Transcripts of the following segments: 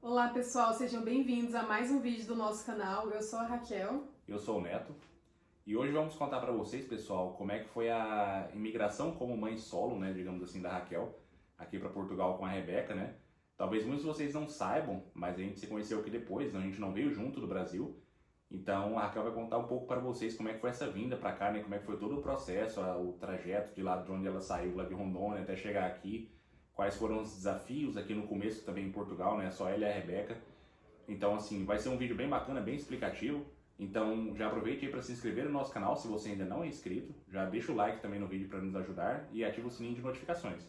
Olá pessoal, sejam bem-vindos a mais um vídeo do nosso canal. Eu sou a Raquel. Eu sou o Neto e hoje vamos contar para vocês, pessoal, como é que foi a imigração como mãe solo, né, digamos assim, da Raquel aqui para Portugal com a Rebeca, né? Talvez muitos de vocês não saibam, mas a gente se conheceu aqui depois, a gente não veio junto do Brasil. Então a Raquel vai contar um pouco para vocês como é que foi essa vinda para cá, né? Como é que foi todo o processo, o trajeto de lá de onde ela saiu, lá de Rondônia até chegar aqui. Quais foram os desafios aqui no começo também em Portugal, né? Só ela e a Rebeca. Então, assim, vai ser um vídeo bem bacana, bem explicativo. Então, já aproveite aí para se inscrever no nosso canal, se você ainda não é inscrito. Já deixa o like também no vídeo para nos ajudar e ativa o sininho de notificações.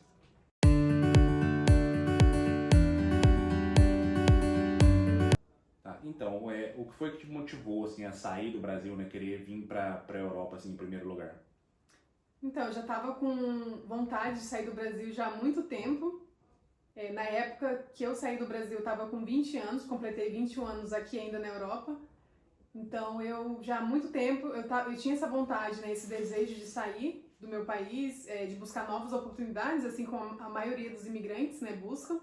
Tá, então, o que foi que te motivou, assim, a sair do Brasil, né? Querer vir para a Europa, assim, em primeiro lugar? Então, eu já estava com vontade de sair do Brasil já há muito tempo. Na época que eu saí do Brasil, eu estava com 20 anos, completei 21 anos aqui ainda na Europa. Então, eu já há muito tempo, eu tinha essa vontade, né, esse desejo de sair do meu país, de buscar novas oportunidades, assim como a maioria dos imigrantes, né, buscam.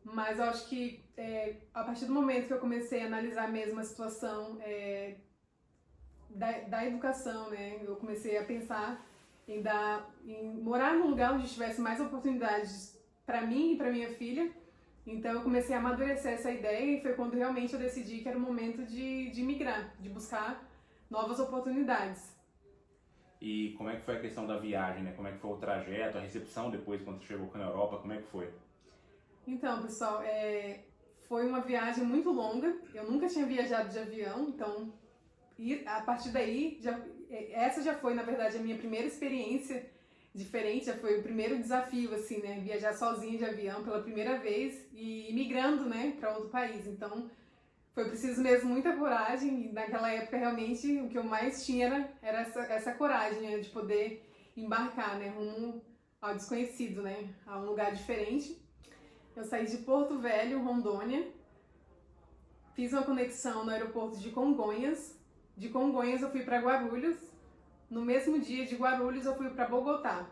Mas eu acho que a partir do momento que eu comecei a analisar mesmo a situação da educação, né, eu comecei a pensar em morar num lugar onde tivesse mais oportunidades para mim e para minha filha. Então eu comecei a amadurecer essa ideia e foi quando realmente eu decidi que era o momento de migrar, de buscar novas oportunidades. E como é que foi a questão da viagem, né? Como é que foi o trajeto, a recepção depois, quando você chegou aqui na Europa, como é que foi? Então, pessoal, foi uma viagem muito longa. Eu nunca tinha viajado de avião, então a partir daí, essa já foi, na verdade, a minha primeira experiência diferente, já foi o primeiro desafio, assim, né? Viajar sozinha de avião pela primeira vez e migrando, né, para outro país. Então, foi preciso mesmo muita coragem e naquela época, realmente, o que eu mais tinha era essa coragem, né, de poder embarcar, né, rumo ao desconhecido, né, a um lugar diferente. Eu saí de Porto Velho, Rondônia, fiz uma conexão no aeroporto de Congonhas. De Congonhas eu fui para Guarulhos. No mesmo dia de Guarulhos eu fui para Bogotá.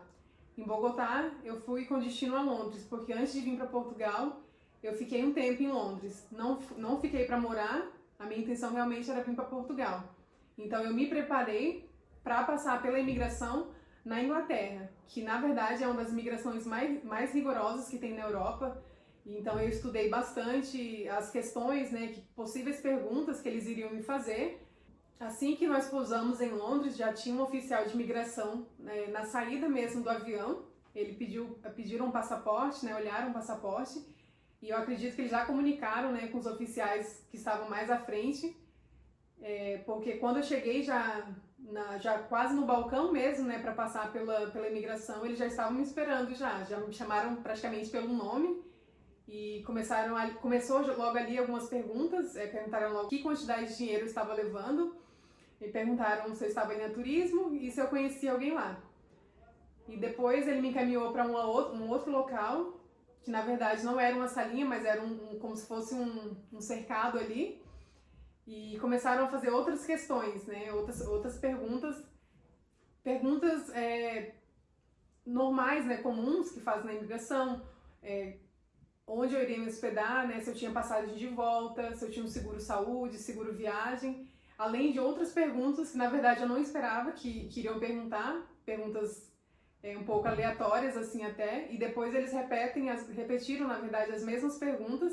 Em Bogotá eu fui com destino a Londres, porque antes de vir para Portugal eu fiquei um tempo em Londres. Não fiquei para morar, a minha intenção realmente era vir para Portugal. Então eu me preparei para passar pela imigração na Inglaterra, que na verdade é uma das imigrações mais rigorosas que tem na Europa. Então eu estudei bastante as questões, né, possíveis perguntas que eles iriam me fazer. Assim que nós pousamos em Londres, já tinha um oficial de imigração, né, na saída mesmo do avião. Pediram um passaporte, né, olharam o passaporte, e eu acredito que eles já comunicaram, né, com os oficiais que estavam mais à frente, porque quando eu cheguei já quase no balcão mesmo, né, para passar pela imigração, eles já estavam me esperando, já me chamaram praticamente pelo nome. E começou logo ali algumas perguntas, perguntaram logo que quantidade de dinheiro eu estava levando, e perguntaram se eu estava indo a turismo e se eu conhecia alguém lá. E depois ele me encaminhou para um outro local, que na verdade não era uma salinha, mas era como se fosse um cercado ali, e começaram a fazer outras questões, né, outras perguntas normais, né, comuns que fazem na imigração, onde eu iria me hospedar, né, se eu tinha passagem de volta, se eu tinha um seguro saúde, seguro viagem, além de outras perguntas que na verdade eu não esperava que iriam perguntas um pouco aleatórias assim até, e depois eles repetiram na verdade as mesmas perguntas,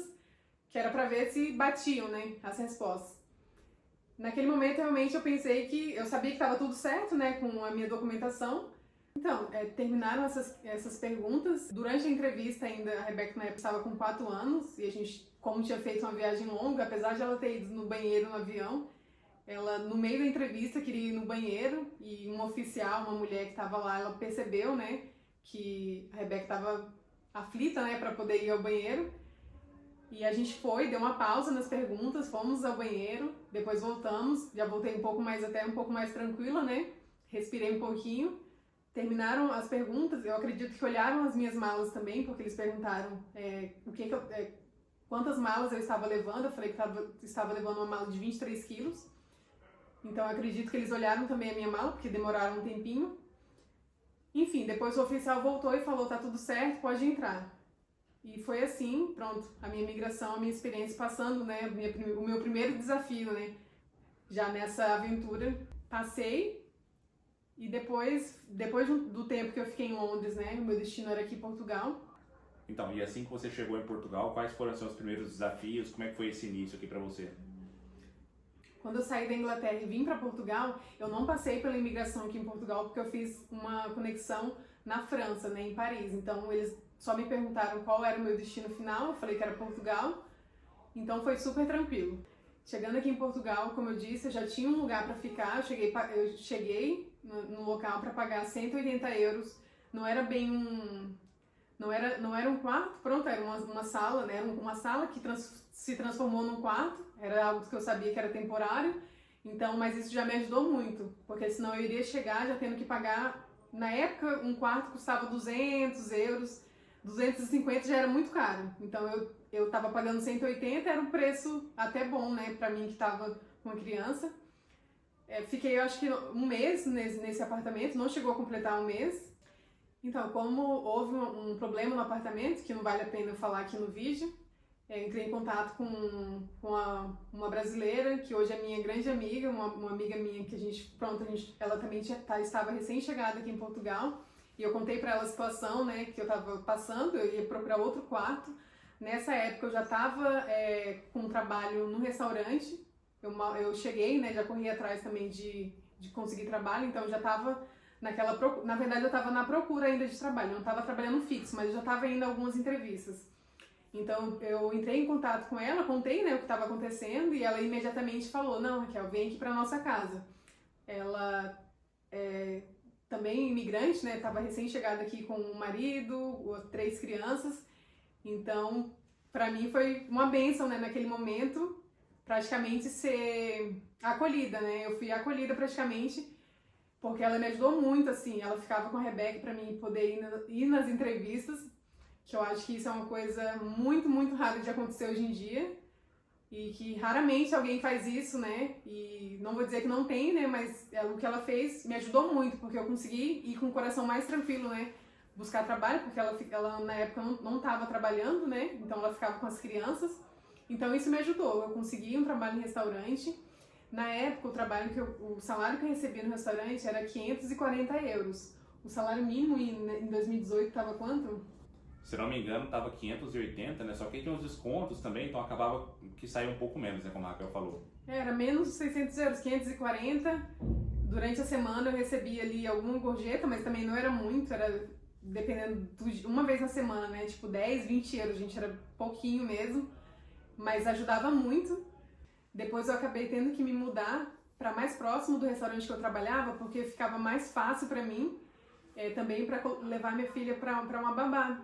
que era para ver se batiam, né, as respostas. Naquele momento realmente eu pensei que eu sabia que estava tudo certo, né, com a minha documentação. Então, terminaram essas perguntas. Durante a entrevista ainda, a Rebeca na época estava com 4 anos e a gente, como tinha feito uma viagem longa, apesar de ela ter ido no banheiro no avião, ela no meio da entrevista queria ir no banheiro e um oficial, uma mulher que estava lá, ela percebeu, né, que a Rebeca estava aflita, né, para poder ir ao banheiro. E a gente deu uma pausa nas perguntas, fomos ao banheiro, depois voltamos, já voltei um pouco mais tranquila, né, respirei um pouquinho. Terminaram as perguntas, eu acredito que olharam as minhas malas também, porque eles perguntaram quantas malas eu estava levando. Eu falei que estava levando uma mala de 23 quilos. Então eu acredito que eles olharam também a minha mala, porque demoraram um tempinho. Enfim, depois o oficial voltou e falou, tá tudo certo, pode entrar. E foi assim, pronto, a minha migração, a minha experiência passando, né, o meu primeiro desafio, né, já nessa aventura. Passei e depois do tempo que eu fiquei em Londres, né, o meu destino era aqui em Portugal. Então, e assim que você chegou em Portugal, quais foram os seus primeiros desafios? Como é que foi esse início aqui para você? Quando eu saí da Inglaterra e vim para Portugal, eu não passei pela imigração aqui em Portugal porque eu fiz uma conexão na França, né, em Paris. Então eles só me perguntaram qual era o meu destino final, eu falei que era Portugal. Então foi super tranquilo. Chegando aqui em Portugal, como eu disse, eu já tinha um lugar para ficar. Eu cheguei no local para pagar 180 euros. Não era bem não era um quarto, pronto, era uma sala, né? Era uma sala que se transformou num quarto, era algo que eu sabia que era temporário, então, mas isso já me ajudou muito, porque senão eu iria chegar já tendo que pagar, na época, um quarto custava 200 euros, 250 já era muito caro, então eu tava pagando 180, era um preço até bom, né, pra mim que tava com uma criança. Fiquei, eu acho que um mês nesse apartamento, não chegou a completar um mês. Então, como houve um problema no apartamento, que não vale a pena eu falar aqui no vídeo, eu entrei em contato com uma brasileira, que hoje é minha grande amiga, uma amiga minha que ela também estava recém-chegada aqui em Portugal, e eu contei para ela a situação, né, que eu estava passando, eu ia procurar outro quarto. Nessa época eu já estava com um trabalho no restaurante, eu cheguei, né, já corri atrás também de conseguir trabalho, então eu já estava na verdade eu estava na procura ainda de trabalho, eu não estava trabalhando fixo, mas eu já estava indo a algumas entrevistas. Então eu entrei em contato com ela, contei, né, o que estava acontecendo, e ela imediatamente falou: não, Raquel, vem aqui para nossa casa. Ela também imigrante, né, estava recém-chegada aqui com um marido, 3 crianças, então para mim foi uma bênção, né, naquele momento, praticamente ser acolhida, né, eu fui acolhida praticamente, porque ela me ajudou muito, assim, ela ficava com a Rebeca para mim poder ir nas entrevistas, que eu acho que isso é uma coisa muito, muito rara de acontecer hoje em dia, e que raramente alguém faz isso, né, e não vou dizer que não tem, né, mas o que ela fez me ajudou muito, porque eu consegui ir com o coração mais tranquilo, né, buscar trabalho, porque ela na época não estava trabalhando, né, então ela ficava com as crianças, então isso me ajudou, eu consegui um trabalho em restaurante. Na época, o salário que eu recebia no restaurante era 540 euros. O salário mínimo em 2018 estava quanto? Se não me engano, estava 580, né? Só que tinha uns descontos também, então acabava que saía um pouco menos, né? Como a Raquel falou. Era menos de 600 euros, 540. Durante a semana eu recebia ali alguma gorjeta, mas também não era muito, era dependendo, uma vez na semana, né? Tipo 10, 20 euros, gente, era pouquinho mesmo, mas ajudava muito. Depois eu acabei tendo que me mudar para mais próximo do restaurante que eu trabalhava, porque ficava mais fácil para mim, também para levar minha filha para uma babá.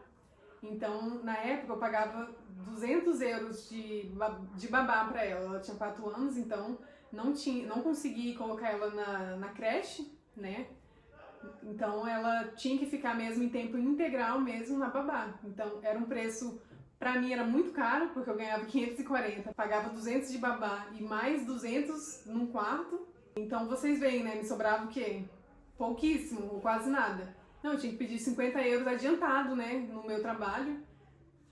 Então, na época, eu pagava 200 euros de babá para ela. Ela tinha 4 anos, então não consegui colocar ela na creche, né? Então, ela tinha que ficar mesmo em tempo integral mesmo na babá. Então, era um preço... Pra mim era muito caro, porque eu ganhava 540, pagava 200 de babá e mais 200 num quarto. Então vocês veem, né, me sobrava o quê? Pouquíssimo, ou quase nada. Não, eu tinha que pedir 50 euros adiantado, né, no meu trabalho,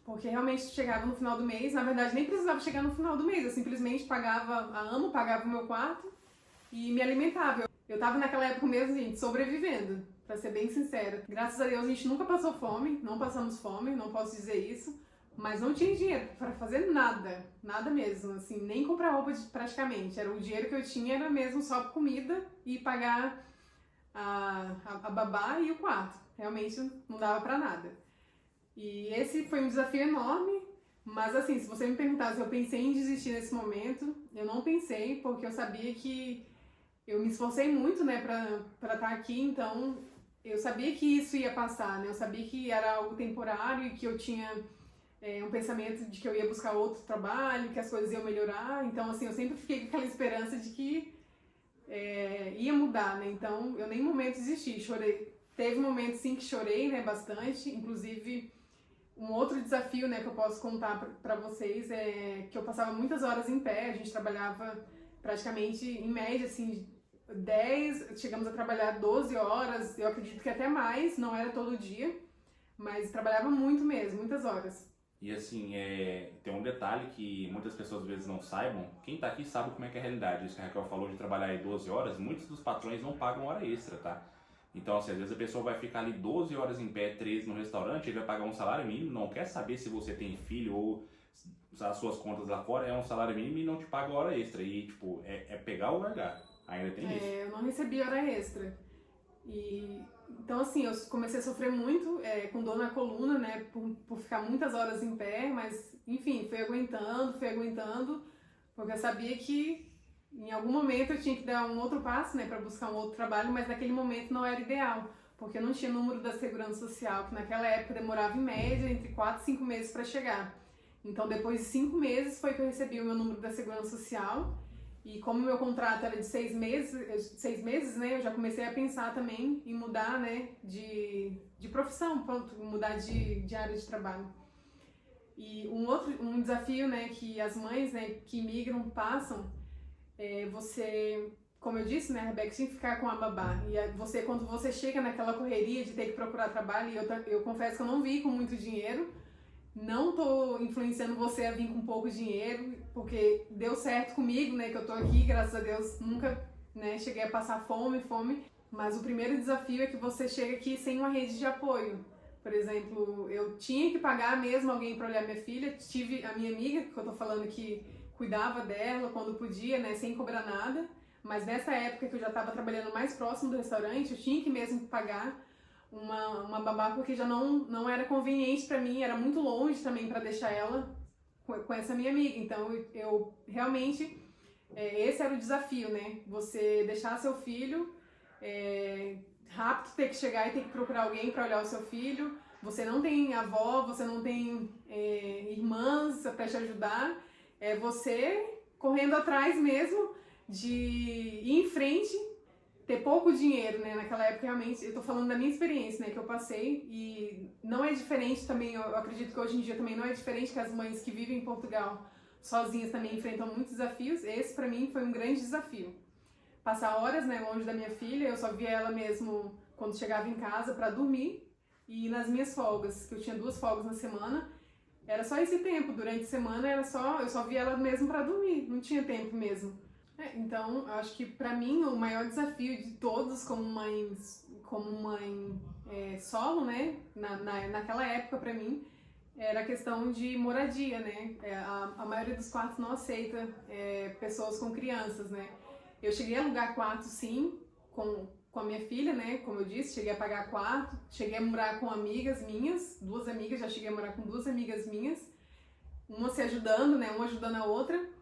porque realmente chegava no final do mês, na verdade nem precisava chegar no final do mês, eu simplesmente pagava pagava o meu quarto e me alimentava. Eu tava naquela época mesmo, gente, sobrevivendo, pra ser bem sincera. Graças a Deus a gente nunca passou fome, não passamos fome, não posso dizer isso. Mas não tinha dinheiro para fazer nada, nada mesmo, assim, nem comprar roupa praticamente. O dinheiro que eu tinha era mesmo só comida e pagar a babá e o quarto. Realmente não dava para nada. E esse foi um desafio enorme, mas assim, se você me perguntar se eu pensei em desistir nesse momento, eu não pensei, porque eu sabia que eu me esforcei muito, né, para estar aqui, então eu sabia que isso ia passar, né, eu sabia que era algo temporário e que eu tinha... um pensamento de que eu ia buscar outro trabalho, que as coisas iam melhorar. Então, assim, eu sempre fiquei com aquela esperança de que ia mudar, né? Então, eu nem momento desisti, chorei. Teve um momento, sim, que chorei, né, bastante. Inclusive, um outro desafio, né, que eu posso contar pra vocês é que eu passava muitas horas em pé. A gente trabalhava praticamente, em média, assim, 10, chegamos a trabalhar 12 horas. Eu acredito que até mais, não era todo dia, mas trabalhava muito mesmo, muitas horas. E assim, tem um detalhe que muitas pessoas às vezes não saibam. Quem tá aqui sabe como é que é a realidade. Isso que a Raquel falou de trabalhar aí 12 horas, muitos dos patrões não pagam hora extra, tá? Então, assim, às vezes a pessoa vai ficar ali 12 horas em pé, 13 no restaurante, ele vai pagar um salário mínimo, não quer saber se você tem filho ou as suas contas lá fora, é um salário mínimo e não te paga hora extra. E, tipo, é pegar ou largar. Ainda tem isso. Eu não recebi hora extra. Então, assim, eu comecei a sofrer muito com dor na coluna, né, por ficar muitas horas em pé, mas, enfim, fui aguentando, porque eu sabia que em algum momento eu tinha que dar um outro passo, né, para buscar um outro trabalho, mas naquele momento não era ideal, porque eu não tinha número da Segurança Social, que naquela época demorava em média entre 4 e 5 meses para chegar. Então, depois de 5 meses foi que eu recebi o meu número da Segurança Social. E como o meu contrato era de 6 meses, né, eu já comecei a pensar também em mudar, né, de profissão, pronto, mudar de área de trabalho. E um desafio, né, que as mães, né, que imigram passam, você, como eu disse, né, a Rebeca tinha que ficar com a babá. E você, quando você chega naquela correria de ter que procurar trabalho, e eu confesso que eu não vi com muito dinheiro. Não tô influenciando você a vir com pouco dinheiro, porque deu certo comigo, né, que eu tô aqui, graças a Deus, nunca, né, cheguei a passar fome, mas o primeiro desafio é que você chega aqui sem uma rede de apoio. Por exemplo, eu tinha que pagar mesmo alguém para olhar minha filha, tive a minha amiga, que eu tô falando que cuidava dela quando podia, né, sem cobrar nada, mas nessa época que eu já estava trabalhando mais próximo do restaurante, eu tinha que mesmo pagar uma babá, porque já não era conveniente para mim, era muito longe também para deixar ela com essa minha amiga. Então eu realmente, esse era o desafio, né? Você deixar seu filho rápido, ter que chegar e ter que procurar alguém para olhar o seu filho. Você não tem avó, você não tem irmãs para te ajudar. É você correndo atrás mesmo de ir em frente, ter pouco dinheiro, né? Naquela época, realmente, eu tô falando da minha experiência, né? Que eu passei, e não é diferente também, eu acredito que hoje em dia também não é diferente, que as mães que vivem em Portugal sozinhas também enfrentam muitos desafios. Esse, pra mim, foi um grande desafio. Passar horas, né, longe da minha filha, eu só via ela mesmo quando chegava em casa pra dormir, e nas minhas folgas, que eu tinha 2 folgas na semana, era só esse tempo. Durante a semana eu só via ela mesmo pra dormir, não tinha tempo mesmo. Então, acho que pra mim o maior desafio de todos como mãe solo, né, naquela época pra mim, era a questão de moradia, né? A maioria dos quartos não aceita pessoas com crianças, né? Eu cheguei a alugar quarto, sim, com a minha filha, né? Como eu disse, cheguei a pagar quarto, cheguei a morar com amigas minhas, 2 amigas, já cheguei a morar com 2 amigas minhas, uma se ajudando, né? Uma ajudando a outra.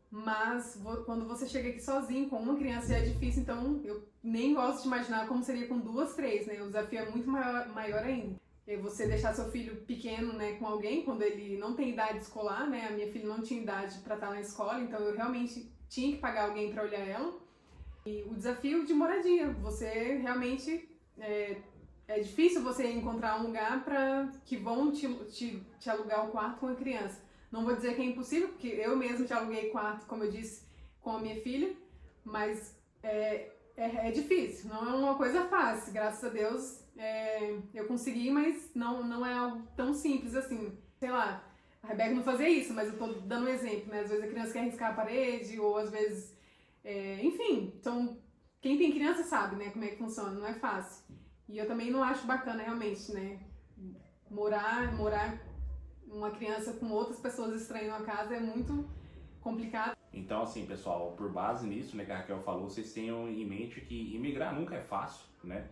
Mas quando você chega aqui sozinho, com uma criança, já é difícil, então eu nem gosto de imaginar como seria com 2, 3, né? O desafio é muito maior ainda. E você deixar seu filho pequeno, né, com alguém, quando ele não tem idade escolar, né? A minha filha não tinha idade para estar na escola, então eu realmente tinha que pagar alguém para olhar ela. E o desafio de moradia, você realmente... É difícil você encontrar um lugar que vão te alugar o quarto com a criança. Não vou dizer que é impossível, porque eu mesmo já aluguei quarto, como eu disse, com a minha filha, mas é difícil, não é uma coisa fácil. Graças a Deus eu consegui, mas não é algo tão simples assim. Sei lá, a Rebeca não fazia isso, mas eu tô dando um exemplo, né? Às vezes a criança quer riscar a parede, ou às vezes... enfim, então quem tem criança sabe, né, como é que funciona, não é fácil. E eu também não acho bacana, realmente, né, morar uma criança com outras pessoas estranhas na casa é muito complicado. Então, assim, pessoal, por base nisso, né, que a Raquel falou, vocês tenham em mente que imigrar nunca é fácil, né?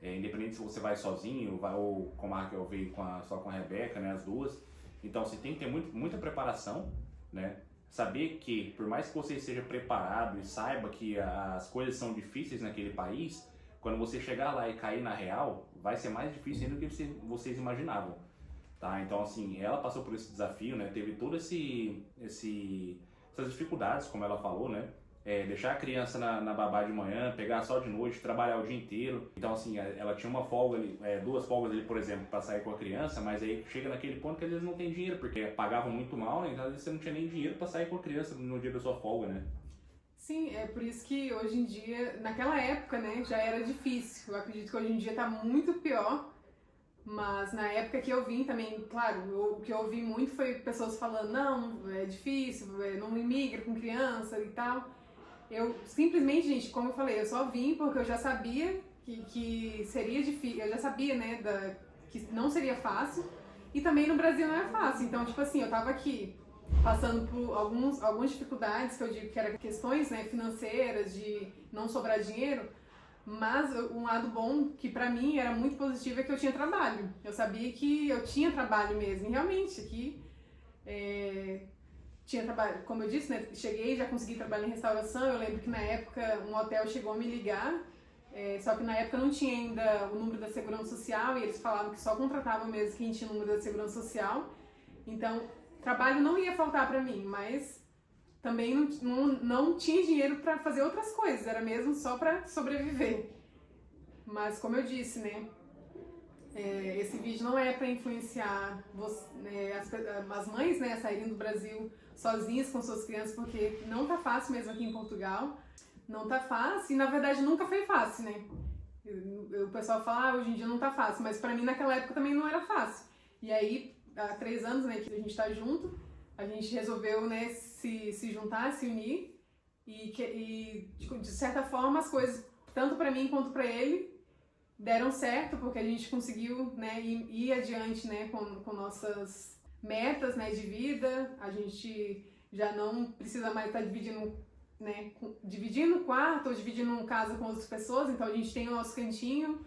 Independente se você vai sozinho ou como a Raquel veio só com a Rebeca, né, as duas. Então, você tem que ter muita preparação, né? Saber que, por mais que você esteja preparado e saiba que as coisas são difíceis naquele país, quando você chegar lá e cair na real, vai ser mais difícil ainda do que vocês imaginavam. Tá? Então, assim, ela passou por esse desafio, né? Teve todas essas dificuldades, como ela falou, né? Deixar a criança na babá de manhã, pegar só de noite, trabalhar o dia inteiro. Então, assim, ela tinha uma folga ali, 2 folgas ali, por exemplo, para sair com a criança, mas aí chega naquele ponto que às vezes não tem dinheiro, porque pagavam muito mal, né? Então às vezes você não tinha nem dinheiro para sair com a criança no dia da sua folga, né? Sim, é por isso que hoje em dia, naquela época, né, já era difícil. Eu acredito que hoje em dia tá muito pior, Mas na época que eu vim também, claro, o que eu ouvi muito foi pessoas falando, não, é difícil, não imigra com criança e tal. Eu simplesmente, gente, como eu falei, eu só vim porque eu já sabia que seria difícil, eu já sabia, né, que não seria fácil. E também no Brasil não é fácil. Então, tipo assim, eu tava aqui passando por algumas dificuldades, que eu digo que eram questões, né, financeiras, de não sobrar dinheiro. Mas um lado bom, que pra mim era muito positivo, é que eu tinha trabalho. Eu sabia que eu tinha trabalho mesmo. E realmente, aqui tinha trabalho. Como eu disse, né, cheguei, já consegui trabalhar em restauração. Eu lembro que na época um hotel chegou a me ligar. Só que na época não tinha ainda o número da Segurança Social e eles falavam que só contratavam mesmo quem tinha o número da Segurança Social. Então, trabalho não ia faltar pra mim, mas também não tinha dinheiro pra fazer outras coisas, era mesmo só pra sobreviver. Mas, como eu disse, né, esse vídeo não é pra influenciar as mães, né, a saírem do Brasil sozinhas com suas crianças, porque não tá fácil mesmo aqui em Portugal. Não tá fácil, e na verdade nunca foi fácil, né? O pessoal fala, hoje em dia não tá fácil, mas pra mim naquela época também não era fácil. E aí, há 3 anos, né, que a gente tá junto, a gente resolveu, né, se juntar, se unir, e de certa forma as coisas, tanto pra mim quanto pra ele, deram certo, porque a gente conseguiu, né, ir adiante, né, com nossas metas, né, de vida. A gente já não precisa mais estar dividindo quarto ou dividindo casa com outras pessoas, então a gente tem o nosso cantinho,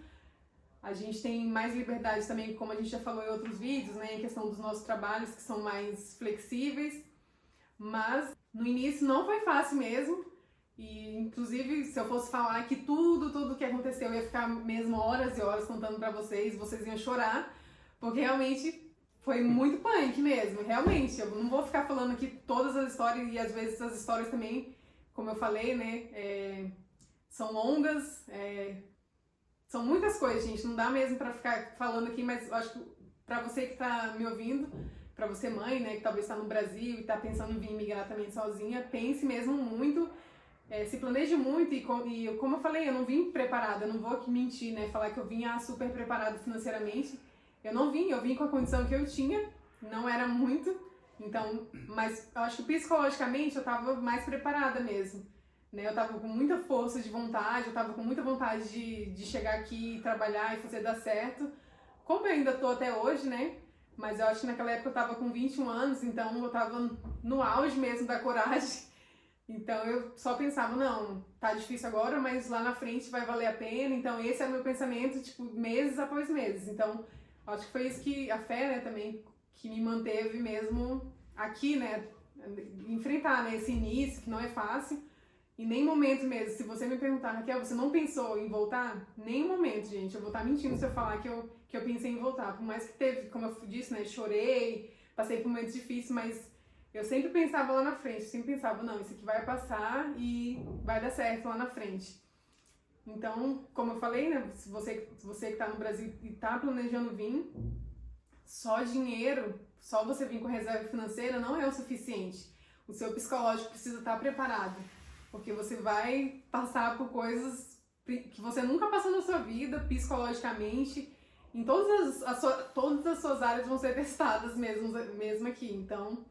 a gente tem mais liberdade também, como a gente já falou em outros vídeos, né, em questão dos nossos trabalhos que são mais flexíveis, mas no início não foi fácil mesmo, e inclusive se eu fosse falar que tudo que aconteceu, eu ia ficar mesmo horas e horas contando pra vocês iam chorar, porque realmente foi muito punk mesmo, realmente. Eu não vou ficar falando aqui todas as histórias, e às vezes as histórias também, como eu falei, né, são longas, são muitas coisas, gente, não dá mesmo pra ficar falando aqui, mas eu acho que pra você que tá me ouvindo, pra você mãe, né, que talvez tá no Brasil e tá pensando em vir migrar também sozinha, pense mesmo muito, se planeje muito, e como eu falei, eu não vim preparada, eu não vou aqui mentir, né, falar que eu vinha super preparada financeiramente, eu vim com a condição que eu tinha, não era muito. Então, mas eu acho que psicologicamente eu tava mais preparada mesmo, né? Eu tava com muita força de vontade, eu tava com muita vontade de chegar aqui, trabalhar e fazer dar certo. Como eu ainda tô até hoje, né? Mas eu acho que naquela época eu tava com 21 anos, então eu tava no auge mesmo da coragem. Então eu só pensava, não, tá difícil agora, mas lá na frente vai valer a pena. Então esse era o meu pensamento, tipo, meses após meses. Então, acho que foi isso que a fé, né, também, que me manteve mesmo aqui, né, enfrentar, né, esse início, que não é fácil, em nenhum momento mesmo. Se você me perguntar, Raquel, você não pensou em voltar? Nenhum momento, gente, eu vou estar mentindo se eu falar que eu pensei em voltar, por mais que teve, como eu disse, né, chorei, passei por momentos difíceis, mas eu sempre pensava lá na frente, sempre pensava, não, isso aqui vai passar e vai dar certo lá na frente. Então, como eu falei, né, se você que está no Brasil e está planejando vir, só dinheiro, só você vir com reserva financeira não é o suficiente. O seu psicológico precisa estar preparado, porque você vai passar por coisas que você nunca passou na sua vida, psicologicamente. Em todas as suas áreas vão ser testadas mesmo aqui. Então,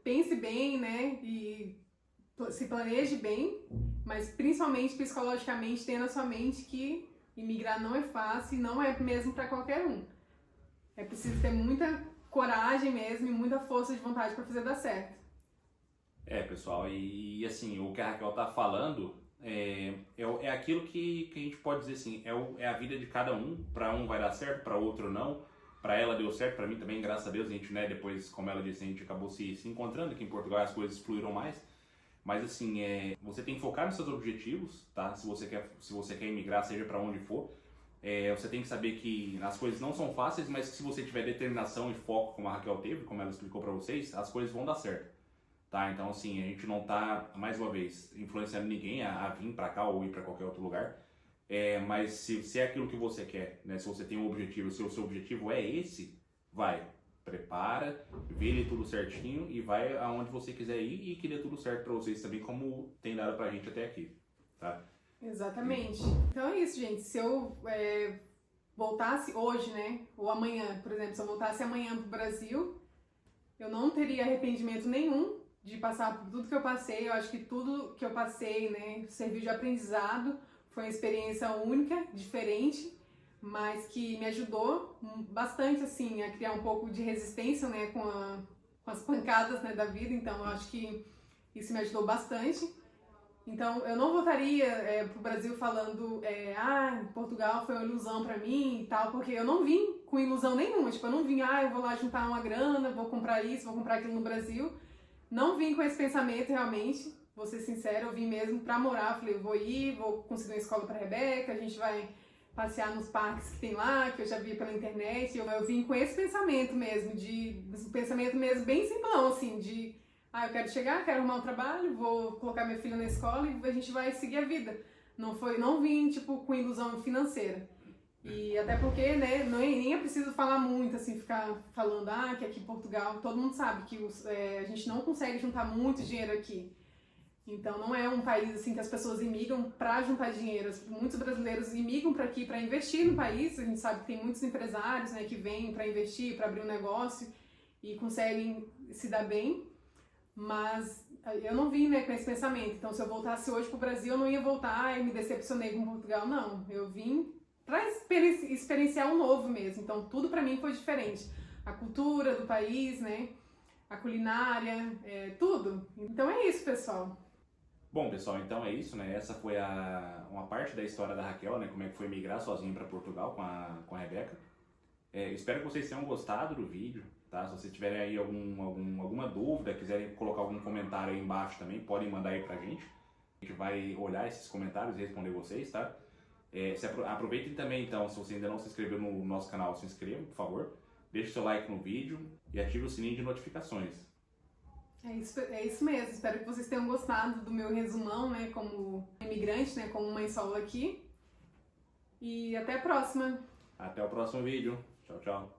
pense bem, né, e se planeje bem, mas principalmente psicologicamente tenha na sua mente que imigrar não é fácil e não é mesmo para qualquer um. É preciso ter muita coragem mesmo e muita força de vontade para fazer dar certo. Pessoal, e assim, o que a Raquel tá falando é aquilo que a gente pode dizer assim, é a vida de cada um. Para um vai dar certo, para outro não. Para ela deu certo, para mim também, graças a Deus. A gente, né, depois, como ela disse, a gente acabou se encontrando aqui em Portugal, as coisas fluíram mais. Mas assim, você tem que focar nos seus objetivos, tá? Se você quer emigrar, seja para onde for, você tem que saber que as coisas não são fáceis, mas que se você tiver determinação e foco, como a Raquel teve, como ela explicou para vocês, as coisas vão dar certo, tá? Então assim, a gente não tá, mais uma vez, influenciando ninguém a vir para cá ou ir para qualquer outro lugar, mas se é aquilo que você quer, né? Se você tem um objetivo, se o seu objetivo é esse, vai. Prepara, vê ele tudo certinho e vai aonde você quiser ir e que dê tudo certo pra vocês também, como tem dado pra gente até aqui, tá? Exatamente. Então é isso, gente. Se eu voltasse hoje, né, ou amanhã, por exemplo, se eu voltasse amanhã pro Brasil, eu não teria arrependimento nenhum de passar por tudo que eu passei. Eu acho que tudo que eu passei, né, serviu de aprendizado, foi uma experiência única, diferente, mas que me ajudou bastante, assim, a criar um pouco de resistência, né, com as pancadas, né, da vida. Então, eu acho que isso me ajudou bastante. Então, eu não voltaria pro Brasil falando, Portugal foi uma ilusão pra mim e tal, porque eu não vim com ilusão nenhuma. Tipo, eu não vim, eu vou lá juntar uma grana, vou comprar isso, vou comprar aquilo no Brasil. Não vim com esse pensamento, realmente, vou ser sincera, eu vim mesmo pra morar. Falei, eu vou ir, vou conseguir uma escola pra Rebeca, a gente vai passear nos parques que tem lá, que eu já vi pela internet. Eu vim com esse pensamento mesmo, um pensamento mesmo bem simplão, assim, de eu quero chegar, quero arrumar um trabalho, vou colocar minha filha na escola e a gente vai seguir a vida. Não vim, tipo, com ilusão financeira. E até porque, né, nem é preciso falar muito, assim, ficar falando, que aqui em Portugal, todo mundo sabe que a gente não consegue juntar muito dinheiro aqui. Então não é um país, assim, que as pessoas imigram pra juntar dinheiro. Muitos brasileiros imigram pra aqui pra investir no país. A gente sabe que tem muitos empresários, né, que vêm pra investir, pra abrir um negócio e conseguem se dar bem. Mas eu não vim, né, com esse pensamento. Então, se eu voltasse hoje pro Brasil, eu não ia voltar e me decepcionei com Portugal, não. Eu vim pra experienciar um novo mesmo. Então, tudo pra mim foi diferente. A cultura do país, né, a culinária, tudo. Então é isso, pessoal. Bom, pessoal, então é isso, né? Essa foi uma parte da história da Raquel, né? Como é que foi migrar sozinha para Portugal com a Rebeca. Espero que vocês tenham gostado do vídeo, tá? Se vocês tiverem aí alguma dúvida, quiserem colocar algum comentário aí embaixo também, podem mandar aí pra gente. A gente vai olhar esses comentários e responder vocês, tá? Aproveitem também, então, se você ainda não se inscreveu no nosso canal, se inscreva, por favor. Deixe seu like no vídeo e ative o sininho de notificações. É isso mesmo. Espero que vocês tenham gostado do meu resumão, né, como imigrante, né, como mãe solo aqui. E até a próxima. Até o próximo vídeo. Tchau, tchau.